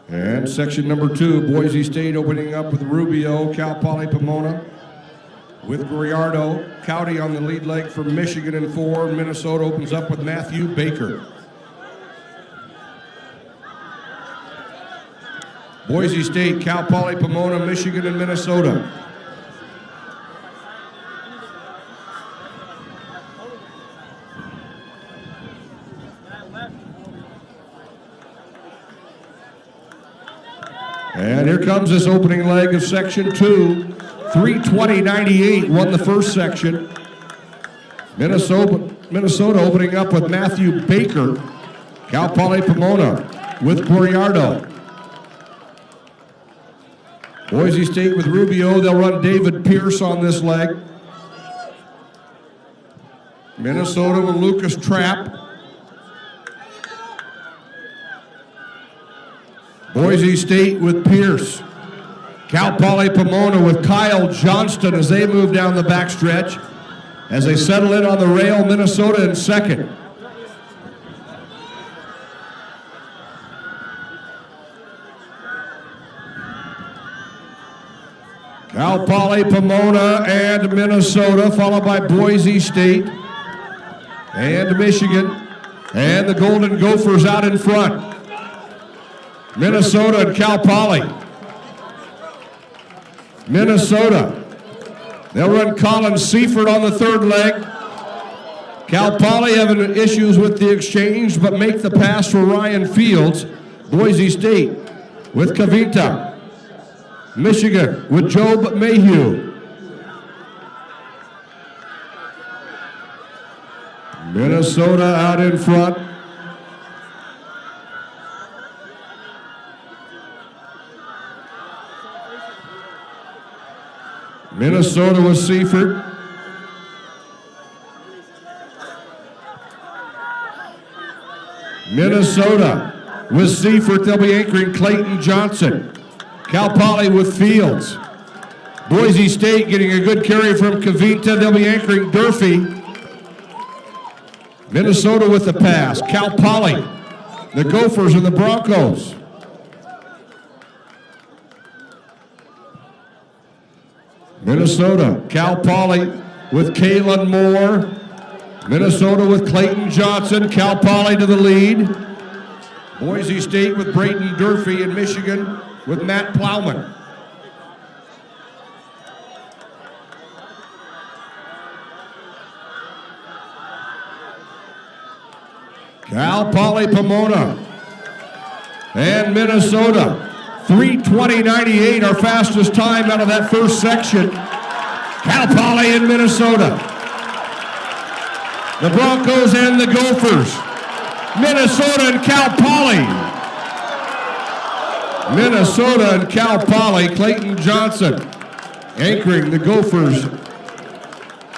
And section number 2, Boise State opening up with Rubio, Cal Poly Pomona with Gallardo. Cowdy on the lead leg for Michigan in 4. Minnesota opens up with Matthew Baker. Boise State, Cal Poly Pomona, Michigan, and Minnesota. And here comes this opening leg of section 2. 3:20.98 won the first section. Minnesota opening up with Matthew Baker. Cal Poly Pomona with Gallardo. Boise State with Rubio. They'll run David Pierce on this leg. Minnesota with Lucas Trapp. Boise State with Pierce. Cal Poly Pomona with Kyle Johnston as they move down the backstretch. As they settle in on the rail, Minnesota in second. Cal Poly Pomona and Minnesota, followed by Boise State and Michigan. And the Golden Gophers out in front. Minnesota and Cal Poly. Minnesota. They'll run Colin Seifert on the third leg. Cal Poly having issues with the exchange, but make the pass for Ryan Fields. Boise State with Kavita. Michigan with Job Mayhew. Minnesota out in front. Minnesota with Seifert. Minnesota with Seifert. They'll be anchoring Clayton Johnson. Cal Poly with Fields. Boise State getting a good carry from Kavita. They'll be anchoring Durfee. Minnesota with the pass. Cal Poly, the Gophers and the Broncos. Minnesota, Cal Poly with Kalen Moore. Minnesota with Clayton Johnson. Cal Poly to the lead. Boise State with Braden Durfee, and Michigan with Matt Plowman. Cal Poly Pomona and Minnesota. 3:20.98, our fastest time out of that first section. Cal Poly in Minnesota. The Broncos and the Gophers. Minnesota and Cal Poly. Minnesota and Cal Poly. Clayton Johnson anchoring the Gophers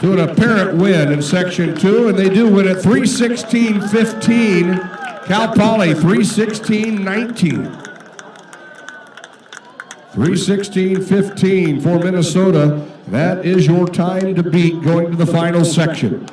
to an apparent win in section 2, and they do win at 3:16.15. Cal Poly 3:16.19. 3:16.15 for Minnesota. That is your time to beat going to the final section.